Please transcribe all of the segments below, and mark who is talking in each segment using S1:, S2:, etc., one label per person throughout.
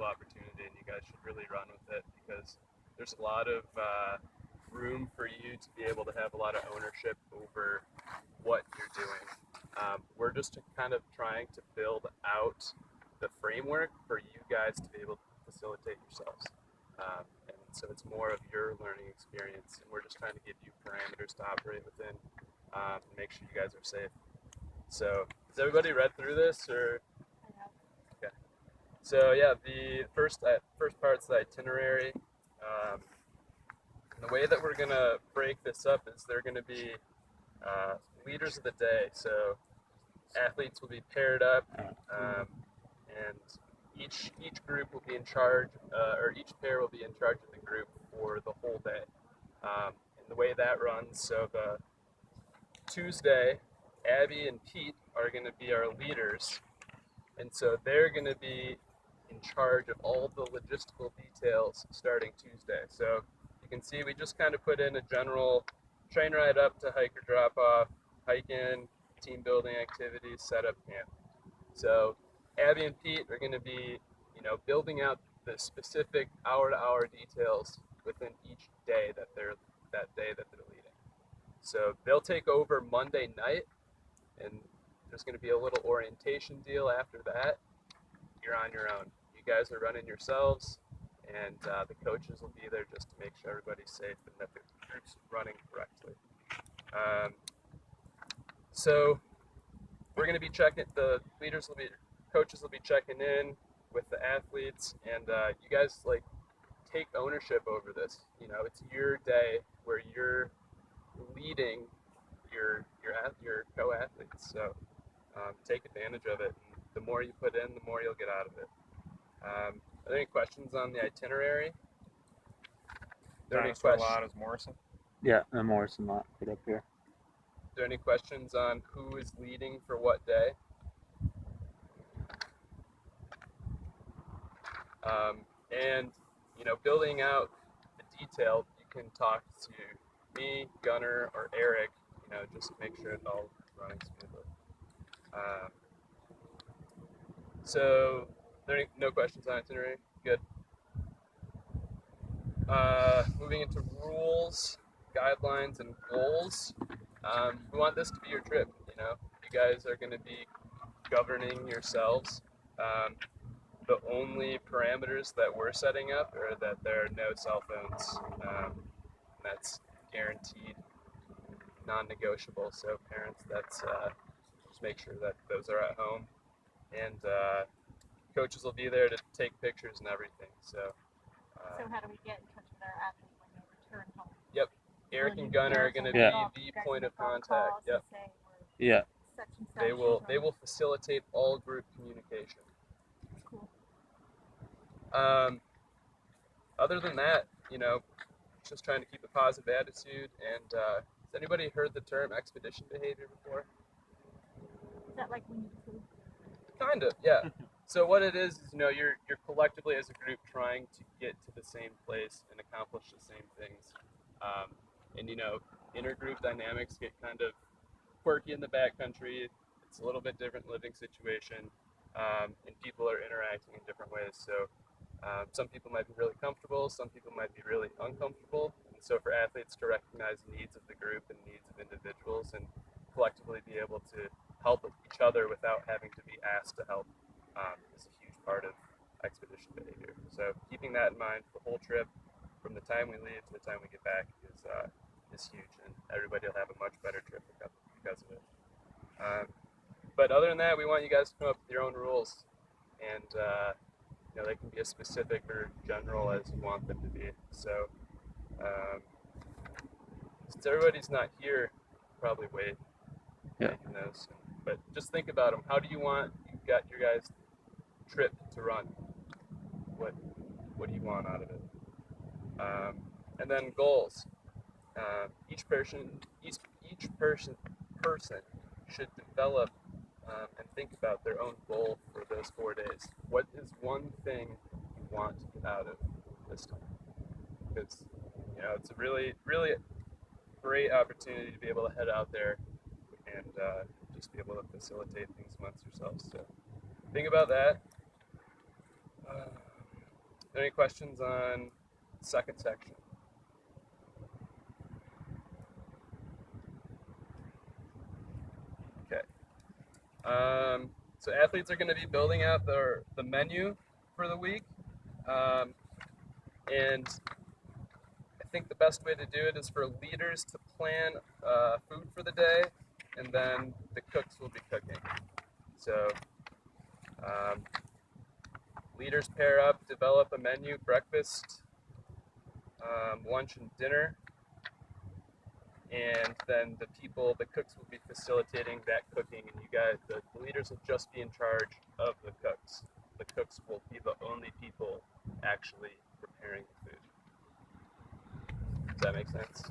S1: cool opportunity, and you guys should really run with it because there's a lot of room for you to be able to have a lot of ownership over what you're doing. We're just kind of trying to build out the framework for you guys to be able to facilitate yourselves. And so it's more of your learning experience, and we're just trying to give you parameters to operate within and make sure you guys are safe. So, has everybody read through this, or? Okay. So yeah, the first part's the itinerary. The way that we're gonna break this up is they're gonna be leaders of the day. So athletes will be paired up, and each group will be in charge, or each pair will be in charge of the group for the whole day. And the way that runs, so the Tuesday, Abby and Pete are going to be our leaders, and so they're going to be in charge of all the logistical details starting Tuesday. So you can see we just kind of put in a general train ride up to hike or drop off, hike in, team building activities, setup camp. So Abby and Pete are going to be, building out the specific hour-to-hour details within each day that they're leading. So they'll take over Monday night, and there's going to be a little orientation deal after that. You're on your own. You guys are running yourselves, and the coaches will be there just to make sure everybody's safe and that the group's running correctly. So we're going to be checking, coaches will be checking in with the athletes, and you guys take ownership over this. It's your day where you're leading your co-athletes. So take advantage of it. And the more you put in, the more you'll get out of it. Are there any questions on the itinerary? Are there any questions?
S2: Lot is Morrison.
S3: Yeah, the Morrison lot right up here.
S1: Are there any questions on who is leading for what day? And building out the detail, you can talk to me, Gunnar, or Eric. Just to make sure it's all running smoothly. So, there are no questions on itinerary. Good. Moving into rules, guidelines, and goals. We want this to be your trip. You guys are going to be governing yourselves. The only parameters that we're setting up are that there are no cell phones. That's guaranteed, non-negotiable. So parents, just make sure that those are at home, and coaches will be there to take pictures and everything. So
S4: how do we get in touch with our athlete when they return home?
S1: Yep, Eric and Gunnar are going to be the point of contact. Yep.
S3: Yeah.
S1: They will facilitate all group communication.
S4: Cool.
S1: Other than that, just trying to keep a positive attitude. And has anybody heard the term expedition behavior before?
S4: Is that like when you food?
S1: Kind of, yeah. So what it is, you're collectively as a group trying to get to the same place and accomplish the same things. And intergroup dynamics get kind of quirky in the backcountry. It's a little bit different living situation, and people are interacting in different ways. So some people might be really comfortable, some people might be really uncomfortable. And so for athletes to recognize needs of the group and needs of individuals and collectively be able to help each other without having to be asked to help is a huge part of expedition behavior. So keeping that in mind for the whole trip, from the time we leave to the time we get back, is huge, and everybody will have a much better trip because of it. But other than that, we want you guys to come up with your own rules, and they can be as specific or general as you want them to be. So since everybody's not here, probably wait.
S3: Yeah.
S1: Those. But just think about them. How do you want your guys' trip to run? What do you want out of it? And then goals. Each person should develop and think about their own goal for those 4 days. What is one thing you want to get out of this time? Because it's a really, really great opportunity to be able to head out there and just be able to facilitate things amongst yourselves. So think about that. Any questions on second section? Okay. So athletes are going to be building out the menu for the week, and I think the best way to do it is for leaders to plan food for the day, and then the cooks will be cooking. So um, leaders pair up, develop a menu: breakfast, lunch, and dinner. And then the cooks will be facilitating that cooking, and you guys, the leaders will just be in charge of the cooks. The cooks will be the only people actually preparing the food. Does that make sense?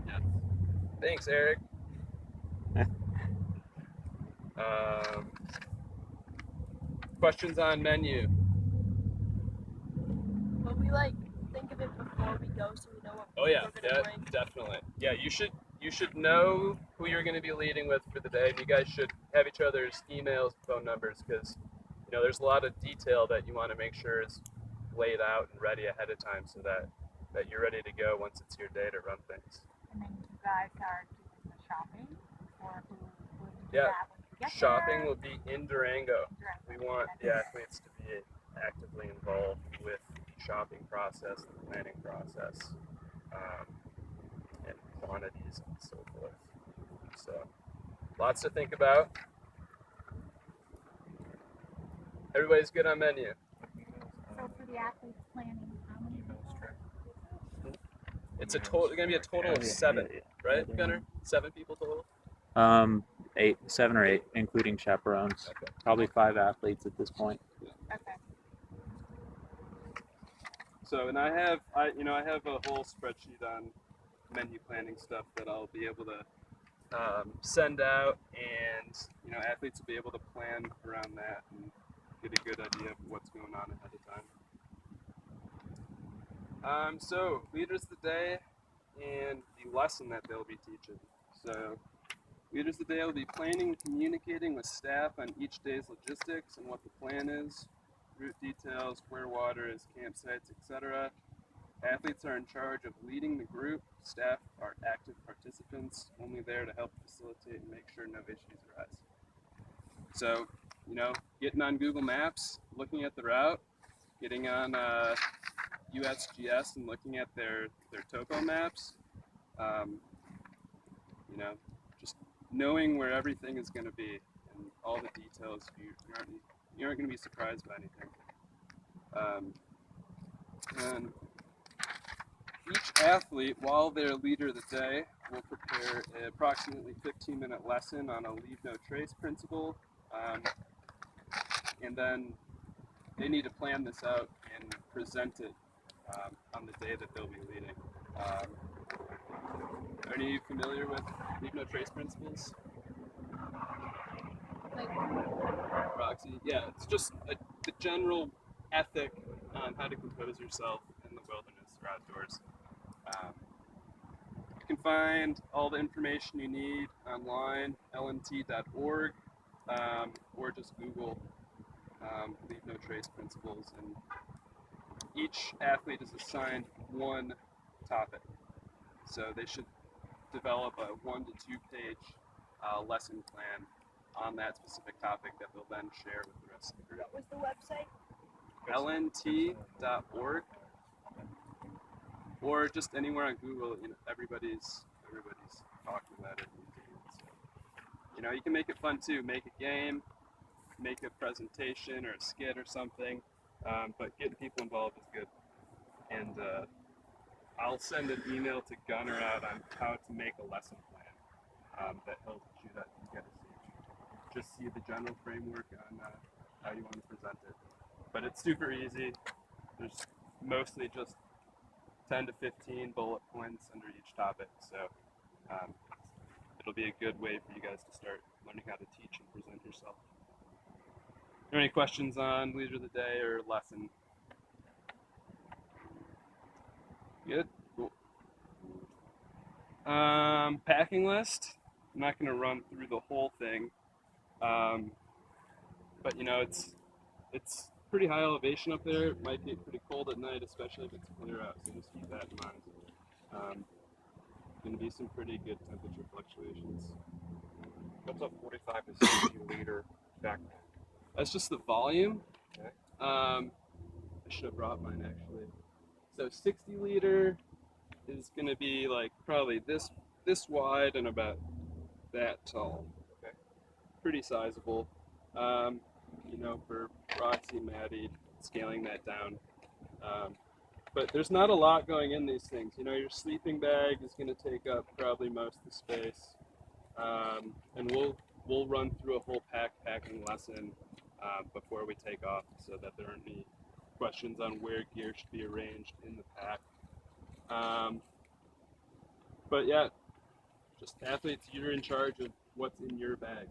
S1: Yeah. Thanks, Eric. Questions on menu?
S4: Will we think of it before we go so we know what
S1: Oh
S4: food
S1: yeah,
S4: we're gonna bring?
S1: definitely. Yeah, you should know who you're going to be leading with for the day, and you guys should have each other's emails, phone numbers, because there's a lot of detail that you want to make sure is laid out and ready ahead of time, so that you're ready to go once it's your day to run things.
S4: And then you guys are doing the shopping, or who will do
S1: Yeah,
S4: that when you get
S1: shopping
S4: there?
S1: will be in Durango. We want the athletes to be actively involved with the shopping process, the planning process, and quantities and so forth. So, lots to think about. Everybody's good on menu.
S4: So for the athletes planning, how many people?
S1: It's going to be a total of 7, right, Gunnar? 7 people total.
S3: 7 or 8, including chaperones.
S1: Okay.
S3: Probably 5 athletes at this point.
S4: Okay.
S1: So, and I have a whole spreadsheet on menu planning stuff that I'll be able to send out, and athletes will be able to plan around that and get a good idea of what's going on ahead of time. So leaders of the day and the lesson that they'll be teaching. So leaders of the day will be planning and communicating with staff on each day's logistics and what the plan is, route details, where water is, campsites, etc. Athletes are in charge of leading the group. Staff are active participants, only there to help facilitate and make sure no issues arise. So, getting on Google Maps, looking at the route, getting on USGS and looking at their topo maps, just knowing where everything is going to be and all the details, you aren't going to be surprised by anything. And each athlete, while they're leader of the day, will prepare an approximately 15-minute lesson on a leave no trace principle, and then they need to plan this out and present it on the day that they'll be leading. Are any of you familiar with leave no trace principles? Roxy? Yeah, it's just the general ethic on how to compose yourself in the wilderness or outdoors. You can find all the information you need online, lnt.org, or just Google leave no trace principles, and each athlete is assigned one topic. So they should develop a 1 to 2 page lesson plan on that specific topic that they'll then share with the rest of the group.
S4: What was the website?
S1: lnt.org, or just anywhere on Google. Everybody's talking about it. So, you can make it fun too. Make a game, make a presentation or a skit or something, but getting people involved is good. And I'll send an email to Gunnar out on how to make a lesson plan that he'll shoot at you guys. Just see the general framework on how you want to present it. But it's super easy. There's mostly just 10 to 15 bullet points under each topic. So it'll be a good way for you guys to start learning how to teach and present yourself. Are there any questions on leader of the day or lesson? Good? Cool. Packing list. I'm not going to run through the whole thing. But it's It's pretty high elevation up there. It might get pretty cold at night, especially if it's clear out. So just keep that in mind. Going to be some pretty good temperature fluctuations.
S2: What's a 45 to 60 liter backpack?
S1: That's just the volume.
S2: Okay.
S1: I should have brought mine actually. So 60 liter is going to be like probably this wide and about that tall.
S2: Okay.
S1: Pretty sizable. For Roxy and Maddie, scaling that down. But there's not a lot going in these things. Your sleeping bag is going to take up probably most of the space. And we'll run through a whole packing lesson before we take off, so that there aren't any questions on where gear should be arranged in the pack. But yeah, just athletes, you're in charge of what's in your bag,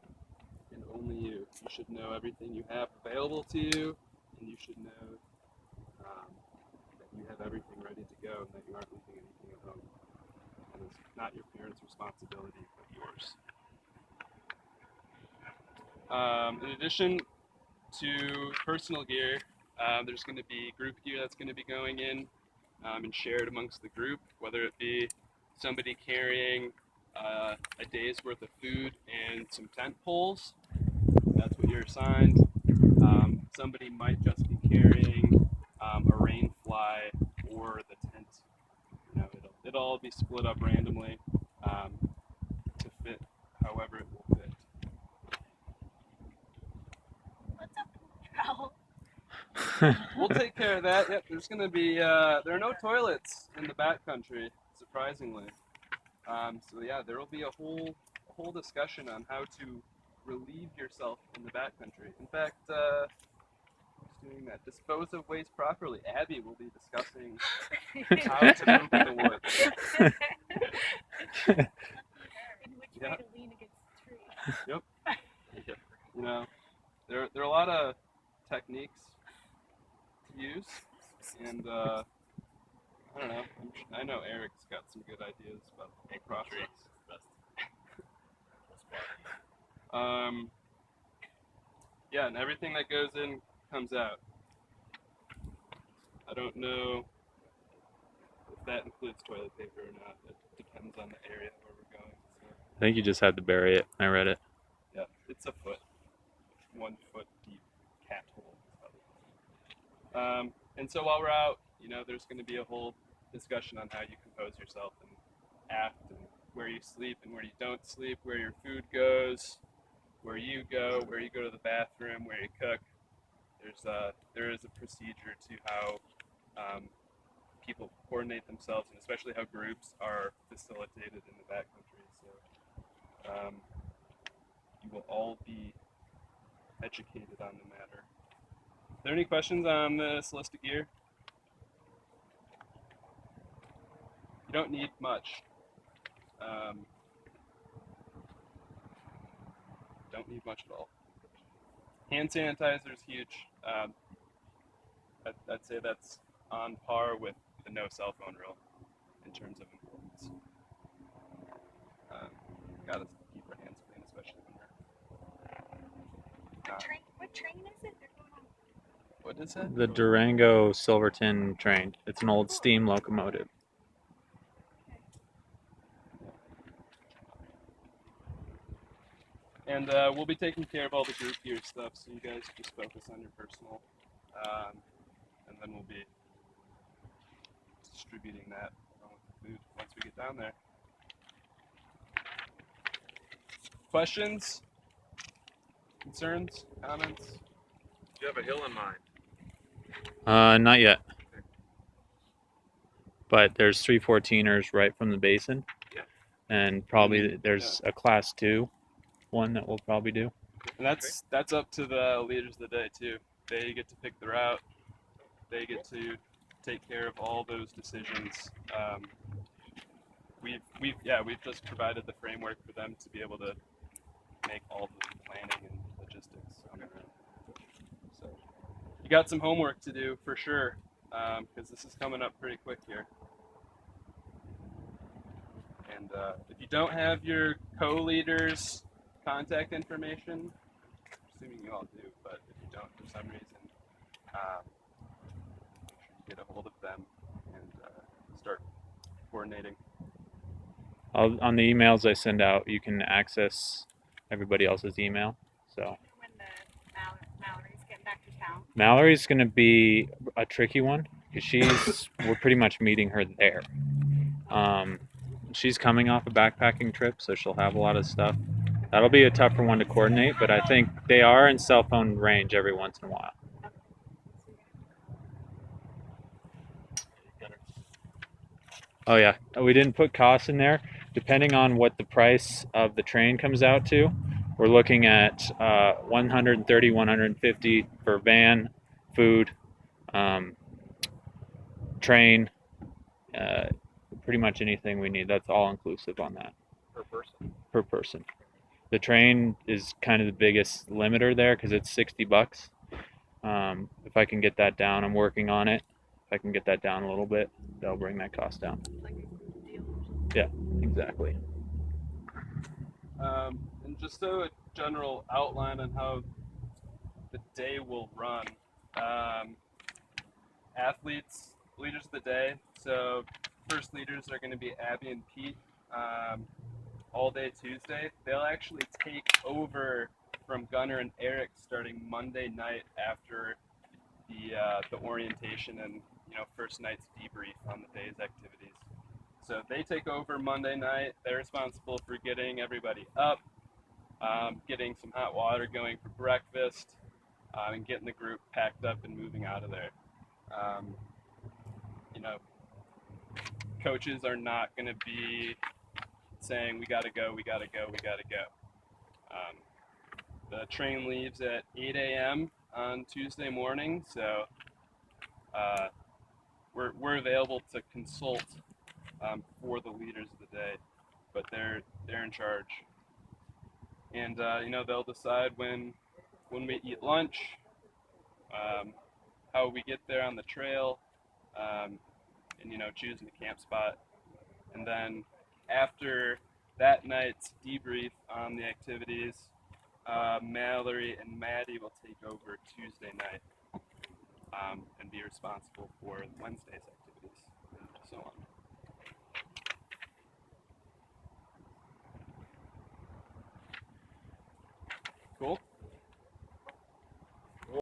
S1: and only you. You should know everything you have available to you, and you should know that you have everything ready to go, and that you aren't leaving anything at home. And it's not your parents' responsibility, but yours. In addition to personal gear, there's going to be group gear that's going to be going in and shared amongst the group, whether it be somebody carrying a day's worth of food and some tent poles. That's what you're assigned. Somebody might just be carrying a rain fly or the tent. It'll all be split up randomly to fit however it will fit.
S4: What's a poop trowel?
S1: We'll take care of that. Yep, there's going to be, there are no toilets in the backcountry, surprisingly. So yeah, there will be a whole discussion on how to relieve yourself in the backcountry. In fact, who's doing that? Dispose of waste properly. Abby will be discussing how to poop in the woods.
S4: In which
S1: Yeah.
S4: way to lean against the tree.
S1: Yep. There are a lot of techniques to use, and I don't know. I know Eric's got some good ideas about the process. Yeah, and everything that goes in comes out. I don't know if that includes toilet paper or not. It depends on the area where we're going. So,
S3: I think you just had to bury it. I read it.
S1: yeah, it's a foot, 1 foot deep cat hole. And so while we're out, there's going to be a whole discussion on how you compose yourself and act, and where you sleep and where you don't sleep, where your food goes, where you go to the bathroom, where you cook. There is a procedure to how people coordinate themselves, and especially how groups are facilitated in the backcountry. So you will all be educated on the matter. Are there any questions on this list of gear? You don't need much. Don't need much at all. Hand sanitizer is huge. I'd say that's on par with the no cell phone rule in terms of importance. Gotta keep our hands clean, especially when we're
S4: What train is it? They're going on.
S1: What is it?
S3: The Durango Silverton train. It's an old steam locomotive.
S1: And we'll be taking care of all the group gear stuff, so you guys just focus on your personal, and then we'll be distributing that along with the food once we get down there. Questions? Concerns? Comments?
S2: Do you have a hill in mind?
S3: Not yet. But there's 314ers right from the basin.
S2: Yeah.
S3: And probably there's a class 2 one that we'll probably do.
S1: And that's up to the leaders of the day too. They get to pick the route. They get to take care of all those decisions. We've just provided the framework for them to be able to make all the planning and logistics on their own. So you got some homework to do for sure, because this is coming up pretty quick here. And if you don't have your co-leaders' contact information, assuming you all do, but if you don't for some reason, Make sure you get a hold of them and start coordinating.
S3: On the emails I send out, you can access everybody else's email. So
S4: When the Mallory's getting back to town.
S3: Mallory's going to be a tricky one because we're pretty much meeting her there. She's coming off a backpacking trip, so she'll have a lot of stuff. That'll be a tougher one to coordinate, but I think they are in cell phone range every once in a while. Oh yeah, we didn't put costs in there. Depending on what the price of the train comes out to, we're looking at 130, 150 for van, food, train, uh, pretty much anything we need. That's all inclusive on that
S2: Per person.
S3: per person. The train is kind of the biggest limiter there because it's $60. If I can get that down, I'm working on it. If I can get that down a little bit, that'll bring that cost down.
S4: Like a deal.
S3: Yeah, exactly.
S1: And just so a general outline on how the day will run. Athletes, leaders of the day. So first leaders are going to be Abby and Pete all day Tuesday. They'll actually take over from Gunnar and Eric starting Monday night after the orientation and first night's debrief on the day's activities. So they take over Monday night. They're responsible for getting everybody up, getting some hot water going for breakfast, and getting the group packed up and moving out of there. Coaches are not going to be saying, we got to go, we got to go, we got to go. The train leaves at 8 a.m. on Tuesday morning, so we're available to consult for the leaders of the day, but they're in charge. And they'll decide when we eat lunch, how we get there on the trail, and choosing the camp spot. And then after that night's debrief on the activities, Mallory and Maddie will take over Tuesday night and be responsible for Wednesday's activities and so on. Cool?